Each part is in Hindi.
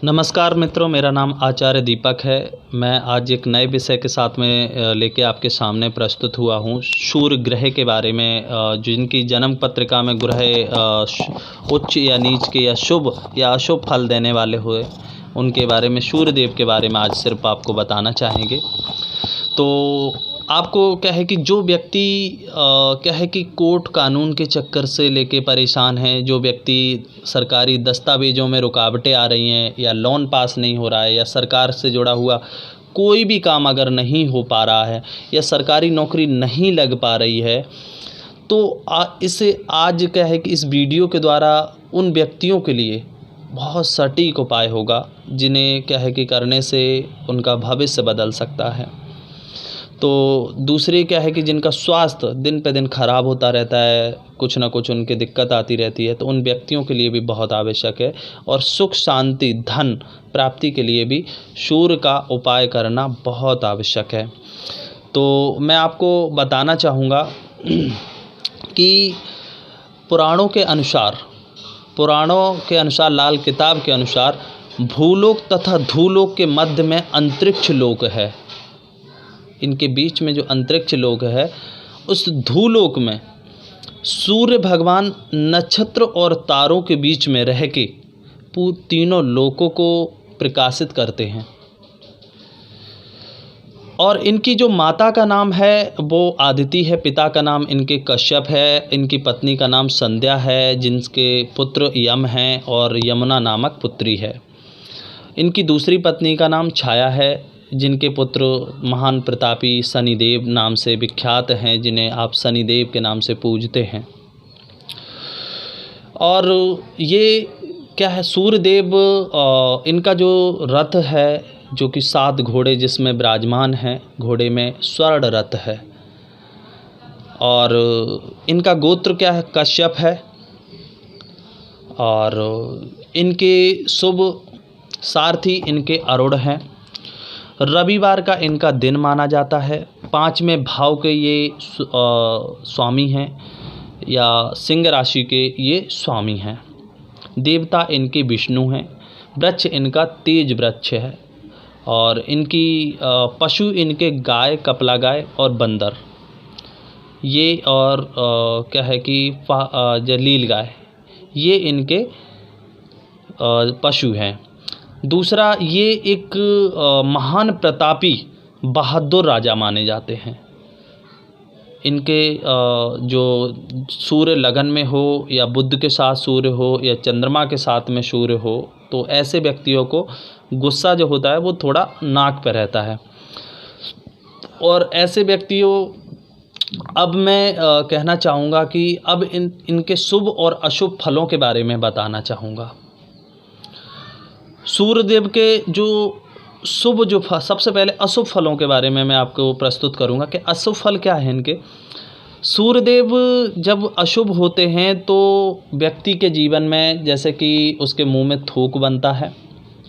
नमस्कार मित्रों, मेरा नाम आचार्य दीपक है। मैं आज एक नए विषय के साथ में लेके आपके सामने प्रस्तुत हुआ हूँ। सूर्य ग्रह के बारे में, जिनकी जन्म पत्रिका में ग्रह उच्च या नीच के या शुभ या अशुभ फल देने वाले हुए, उनके बारे में, सूर्य देव के बारे में आज सिर्फ आपको बताना चाहेंगे। तो आपको क्या है कि जो व्यक्ति क्या है कि कोर्ट कानून के चक्कर से लेके परेशान है, जो व्यक्ति सरकारी दस्तावेज़ों में रुकावटें आ रही हैं या लोन पास नहीं हो रहा है या सरकार से जुड़ा हुआ कोई भी काम अगर नहीं हो पा रहा है या सरकारी नौकरी नहीं लग पा रही है, तो इसे आज क्या है कि इस वीडियो के द्वारा उन व्यक्तियों के लिए बहुत सटीक उपाय होगा, जिन्हें क्या है कि करने से उनका भविष्य बदल सकता है। तो दूसरी क्या है कि जिनका स्वास्थ्य दिन पे दिन ख़राब होता रहता है, कुछ ना कुछ उनकी दिक्कत आती रहती है, तो उन व्यक्तियों के लिए भी बहुत आवश्यक है। और सुख शांति धन प्राप्ति के लिए भी सूर्य का उपाय करना बहुत आवश्यक है। तो मैं आपको बताना चाहूँगा कि पुराणों के अनुसार लाल किताब के अनुसार भूलोक तथा धूलोक के मध्य में अंतरिक्ष लोक है। इनके बीच में जो अंतरिक्ष लोक है, उस धूलोक में सूर्य भगवान नक्षत्र और तारों के बीच में रह के तीनों लोकों को प्रकाशित करते हैं। और इनकी जो माता का नाम है वो आदिति है, पिता का नाम इनके कश्यप है, इनकी पत्नी का नाम संध्या है, जिनके पुत्र यम हैं और यमुना नामक पुत्री है। इनकी दूसरी पत्नी का नाम छाया है, जिनके पुत्र महान प्रतापी शनिदेव नाम से विख्यात हैं, जिन्हें आप शनिदेव के नाम से पूजते हैं। और ये क्या है, सूर्यदेव इनका जो रथ है, जो कि 7 घोड़े जिसमें विराजमान हैं, घोड़े में स्वर्ण रथ है। और इनका गोत्र क्या है, कश्यप है। और इनके शुभ सारथी इनके अरुण हैं। रविवार का इनका दिन माना जाता है। 5वें भाव के ये स्वामी हैं या सिंह राशि के ये स्वामी हैं। देवता इनके विष्णु हैं। वृक्ष इनका तेज वृक्ष है। और इनकी पशु इनके गाय, कपला गाय और बंदर, ये और क्या है कि जलील गाय, ये इनके पशु हैं। दूसरा, ये एक महान प्रतापी बहादुर राजा माने जाते हैं। इनके जो सूर्य लगन में हो या बुध के साथ सूर्य हो या चंद्रमा के साथ में सूर्य हो, तो ऐसे व्यक्तियों को गुस्सा जो होता है वो थोड़ा नाक पे रहता है। और ऐसे व्यक्तियों, अब मैं कहना चाहूँगा कि अब इनके शुभ और अशुभ फलों के बारे में बताना चाहूँगा। सूर्यदेव के जो शुभ जो सबसे पहले अशुभ फलों के बारे में मैं आपको प्रस्तुत करूंगा कि अशुभ फल क्या है इनके। सूर्यदेव जब अशुभ होते हैं तो व्यक्ति के जीवन में जैसे कि उसके मुंह में थूक बनता है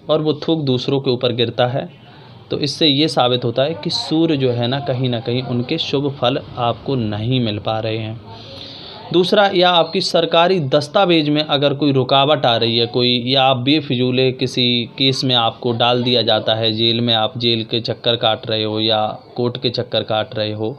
और वो थूक दूसरों के ऊपर गिरता है, तो इससे ये साबित होता है कि सूर्य जो है ना कहीं उनके शुभ फल आपको नहीं मिल पा रहे हैं। दूसरा, या आपकी सरकारी दस्तावेज में अगर कोई रुकावट आ रही है कोई, या आप बेफिजूले किसी केस में आपको डाल दिया जाता है जेल में, आप जेल के चक्कर काट रहे हो या कोर्ट के चक्कर काट रहे हो,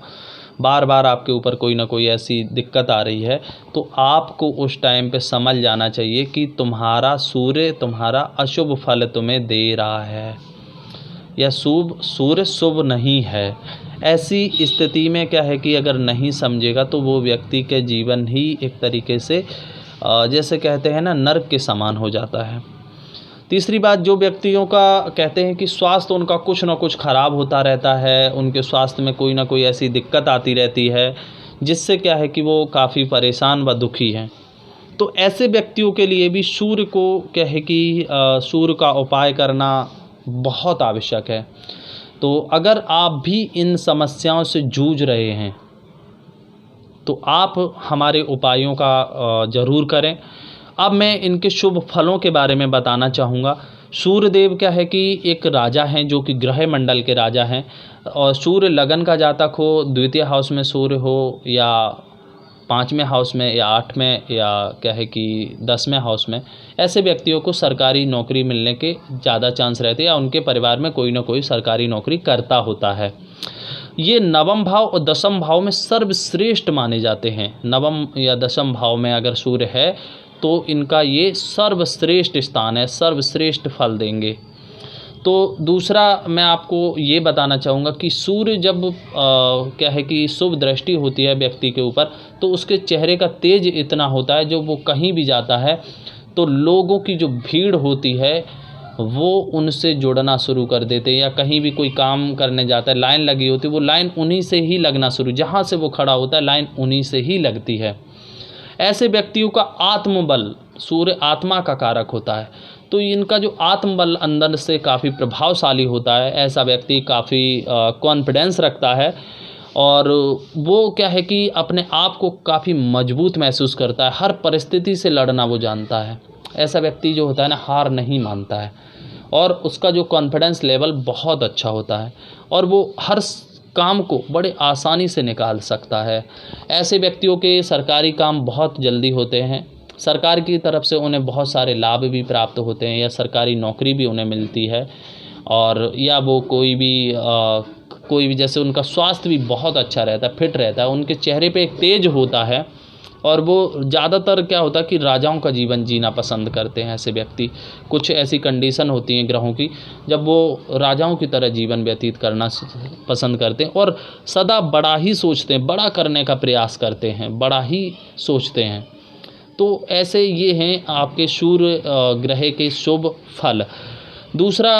बार बार आपके ऊपर कोई ना कोई ऐसी दिक्कत आ रही है, तो आपको उस टाइम पे समझ जाना चाहिए कि तुम्हारा सूर्य तुम्हारा अशुभ फल तुम्हें दे रहा है या सूर्य शुभ नहीं है। ऐसी स्थिति में क्या है कि अगर नहीं समझेगा तो वो व्यक्ति के जीवन ही एक तरीके से जैसे कहते हैं ना, नर्क के समान हो जाता है। तीसरी बात, जो व्यक्तियों का कहते हैं कि स्वास्थ्य उनका कुछ ना कुछ ख़राब होता रहता है, उनके स्वास्थ्य में कोई ना कोई ऐसी दिक्कत आती रहती है जिससे क्या है कि वो काफ़ी परेशान व दुखी हैं, तो ऐसे व्यक्तियों के लिए भी सूर्य को क्या है कि सूर्य का उपाय करना बहुत आवश्यक है। तो अगर आप भी इन समस्याओं से जूझ रहे हैं तो आप हमारे उपायों का ज़रूर करें। अब मैं इनके शुभ फलों के बारे में बताना चाहूँगा। सूर्यदेव क्या है कि एक राजा हैं जो कि ग्रह मंडल के राजा हैं, और सूर्य लगन का जातक हो, द्वितीय हाउस में सूर्य हो या 5वें हाउस में या 8वें या क्या है कि 10वें हाउस में, ऐसे व्यक्तियों को सरकारी नौकरी मिलने के ज़्यादा चांस रहते हैं या उनके परिवार में कोई ना कोई सरकारी नौकरी करता होता है। ये नवम भाव और दसम भाव में सर्वश्रेष्ठ माने जाते हैं। नवम या दसम भाव में अगर सूर्य है तो इनका ये सर्वश्रेष्ठ स्थान है, सर्वश्रेष्ठ फल देंगे। तो दूसरा मैं आपको ये बताना चाहूँगा कि सूर्य जब क्या है कि शुभ दृष्टि होती है व्यक्ति के ऊपर, तो उसके चेहरे का तेज इतना होता है, जो वो कहीं भी जाता है तो लोगों की जो भीड़ होती है वो उनसे जुड़ना शुरू कर देते हैं, या कहीं भी कोई काम करने जाता है, लाइन लगी होती है, वो लाइन उन्हीं से ही लगना शुरू, जहाँ से वो खड़ा होता है लाइन उन्हीं से ही लगती है। ऐसे व्यक्तियों का आत्मबल, सूर्य आत्मा का कारक होता है, तो इनका जो आत्मबल अंदर से काफ़ी प्रभावशाली होता है। ऐसा व्यक्ति काफ़ी कॉन्फिडेंस रखता है और वो क्या है कि अपने आप को काफ़ी मजबूत महसूस करता है, हर परिस्थिति से लड़ना वो जानता है। ऐसा व्यक्ति जो होता है ना, हार नहीं मानता है और उसका जो कॉन्फिडेंस लेवल बहुत अच्छा होता है और वो हर काम को बड़े आसानी से निकाल सकता है। ऐसे व्यक्तियों के सरकारी काम बहुत जल्दी होते हैं, सरकार की तरफ से उन्हें बहुत सारे लाभ भी प्राप्त होते हैं या सरकारी नौकरी भी उन्हें मिलती है, और या वो कोई भी जैसे उनका स्वास्थ्य भी बहुत अच्छा रहता है, फिट रहता है, उनके चेहरे पे एक तेज होता है और वो ज़्यादातर क्या होता है कि राजाओं का जीवन जीना पसंद करते हैं ऐसे व्यक्ति। कुछ ऐसी कंडीशन होती हैं ग्रहों की जब वो राजाओं की तरह जीवन व्यतीत करना पसंद करते हैं और सदा बड़ा ही सोचते हैं, बड़ा करने का प्रयास करते हैं, बड़ा ही सोचते हैं। तो ऐसे ये हैं आपके सूर्य ग्रह के शुभ फल। दूसरा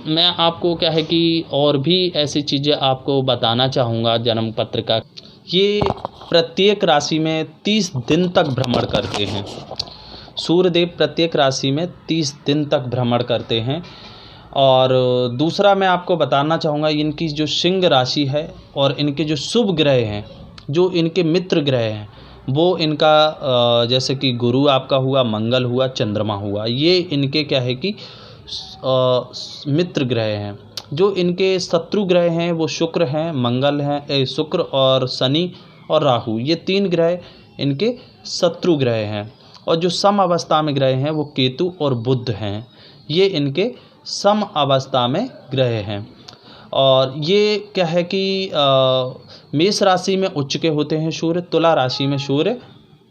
मैं आपको क्या है कि और भी ऐसी चीज़ें आपको बताना चाहूँगा जन्म पत्र का। ये प्रत्येक राशि में 30 दिन तक भ्रमण करते हैं। सूर्यदेव प्रत्येक राशि में 30 दिन तक भ्रमण करते हैं। और दूसरा मैं आपको बताना चाहूँगा इनकी जो सिंह राशि है और इनके जो शुभ ग्रह हैं, जो इनके मित्र ग्रह हैं, वो इनका जैसे कि गुरु आपका हुआ, मंगल हुआ, चंद्रमा हुआ, ये इनके क्या है कि मित्र ग्रह हैं। जो इनके शत्रु ग्रह हैं वो शुक्र हैं, मंगल हैं, शुक्र और शनि और राहु, ये 3 ग्रह इनके शत्रु ग्रह हैं। और जो सम अवस्था में ग्रह हैं वो केतु और बुध हैं, ये इनके सम अवस्था में ग्रह हैं। और ये क्या है कि मेष राशि में उच्च के होते हैं सूर्य, तुला राशि में सूर्य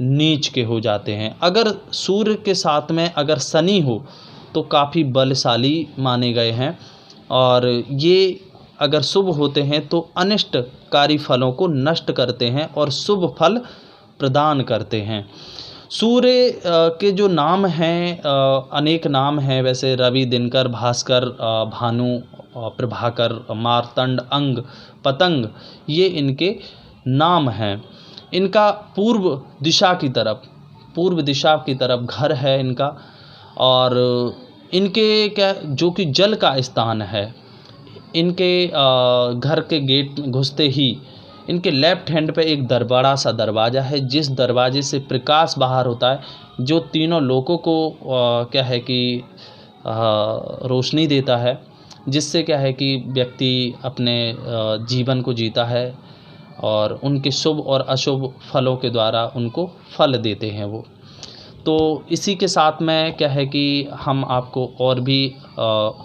नीच के हो जाते हैं। अगर सूर्य के साथ में अगर शनि हो तो काफ़ी बलशाली माने गए हैं, और ये अगर शुभ होते हैं तो अनिष्टकारी फलों को नष्ट करते हैं और शुभ फल प्रदान करते हैं। सूर्य के जो नाम हैं, अनेक नाम हैं वैसे, रवि, दिनकर, भास्कर, भानु, प्रभाकर, मार्तंड, अंग, पतंग, ये इनके नाम हैं। इनका पूर्व दिशा की तरफ घर है इनका। और इनके क्या जो कि जल का स्थान है, इनके घर के गेट में घुसते ही इनके लेफ्ट हैंड पे एक बड़ा सा दरवाज़ा है, जिस दरवाजे से प्रकाश बाहर होता है, जो तीनों लोगों को क्या है कि रोशनी देता है, जिससे क्या है कि व्यक्ति अपने जीवन को जीता है और उनके शुभ और अशुभ फलों के द्वारा उनको फल देते हैं वो। तो इसी के साथ में क्या है कि हम आपको और भी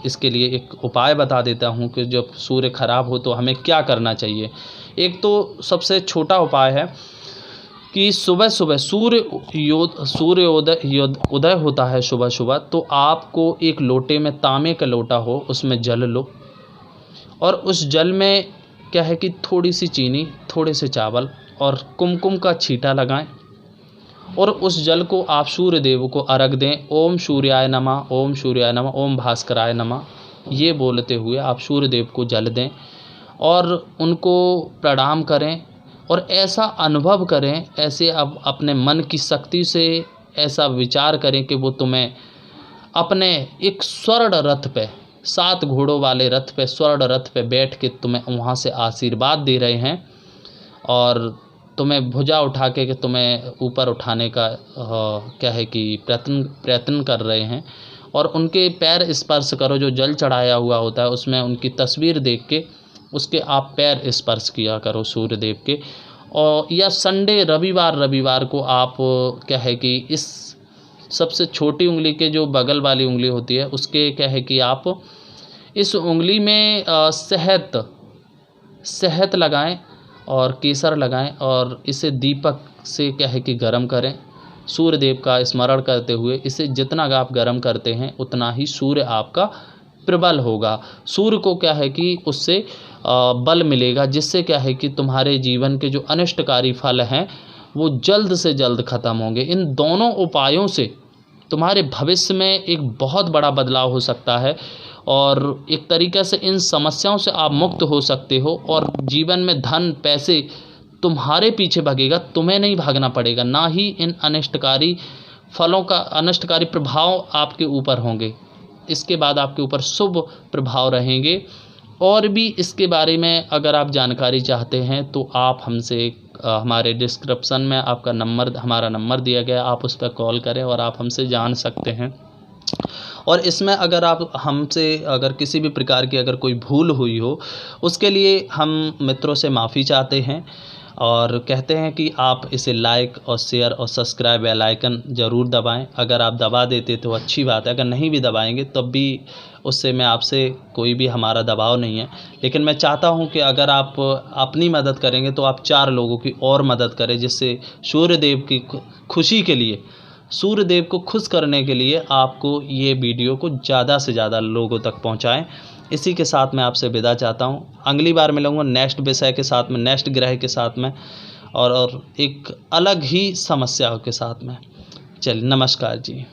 इसके लिए एक उपाय बता देता हूँ कि जब सूर्य खराब हो तो हमें क्या करना चाहिए। एक तो सबसे छोटा उपाय है कि सुबह सुबह उदय होता है सुबह सुबह, तो आपको एक लोटे में, तांबे का लोटा हो, उसमें जल लो और उस जल में क्या है कि थोड़ी सी चीनी, थोड़े से चावल और कुमकुम का छींटा लगाएं और उस जल को आप सूर्य देव को अर्घ दें। ओम सूर्याय नमः, ओम सूर्याय नमः, ओम भास्कराय नमः, ये बोलते हुए आप सूर्य देव को जल दें और उनको प्रणाम करें और ऐसा अनुभव करें, ऐसे अब अपने मन की शक्ति से ऐसा विचार करें कि वो तुम्हें अपने एक स्वर्ण रथ पे, 7 घोड़ों वाले रथ पे, स्वर्ण रथ पे बैठ के तुम्हें वहाँ से आशीर्वाद दे रहे हैं और तुम्हें भुजा उठा के तुम्हें ऊपर उठाने का क्या है कि प्रयत्न कर रहे हैं। और उनके पैर स्पर्श करो, जो जल चढ़ाया हुआ होता है उसमें उनकी तस्वीर देख के उसके आप पैर स्पर्श किया करो सूर्य देव के, और या संडे रविवार को आप क्या है कि इस सबसे छोटी उंगली के जो बगल वाली उंगली होती है उसके क्या है कि आप इस उंगली में शहद लगाएं और केसर लगाएं और इसे दीपक से क्या है कि गर्म करें, सूर्य देव का स्मरण करते हुए। इसे जितना आप गर्म करते हैं उतना ही सूर्य आपका प्रबल होगा, सूर्य को क्या है कि उससे बल मिलेगा, जिससे क्या है कि तुम्हारे जीवन के जो अनिष्टकारी फल हैं वो जल्द से जल्द ख़त्म होंगे। इन दोनों उपायों से तुम्हारे भविष्य में एक बहुत बड़ा बदलाव हो सकता है और एक तरीक़े से इन समस्याओं से आप मुक्त हो सकते हो और जीवन में धन पैसे तुम्हारे पीछे भागेगा, तुम्हें नहीं भागना पड़ेगा, ना ही इन अनिष्टकारी फलों का अनिष्टकारी प्रभाव आपके ऊपर होंगे। इसके बाद आपके ऊपर शुभ प्रभाव रहेंगे। और भी इसके बारे में अगर आप जानकारी चाहते हैं तो आप हमसे हमारे डिस्क्रिप्शन में हमारा नंबर दिया गया, आप उस पर कॉल करें और आप हमसे जान सकते हैं। और इसमें अगर आप हमसे अगर किसी भी प्रकार की अगर कोई भूल हुई हो उसके लिए हम मित्रों से माफ़ी चाहते हैं और कहते हैं कि आप इसे लाइक और शेयर और सब्सक्राइब बेल आइकन ज़रूर दबाएं। अगर आप दबा देते तो अच्छी बात है, अगर नहीं भी दबाएंगे तब भी उससे मैं आपसे कोई भी हमारा दबाव नहीं है। लेकिन मैं चाहता हूं कि अगर आप अपनी मदद करेंगे तो आप 4 लोगों की और मदद करें, जिससे सूर्यदेव की खुशी के लिए, सूर्यदेव को खुश करने के लिए आपको ये वीडियो को ज़्यादा से ज़्यादा लोगों तक पहुँचाएँ। इसी के साथ मैं आपसे विदा चाहता हूँ। अगली बार मिलूँगा नेक्स्ट विषय के साथ में, नेक्स्ट ग्रह के साथ में और एक अलग ही समस्या के साथ में। चलिए, नमस्कार जी।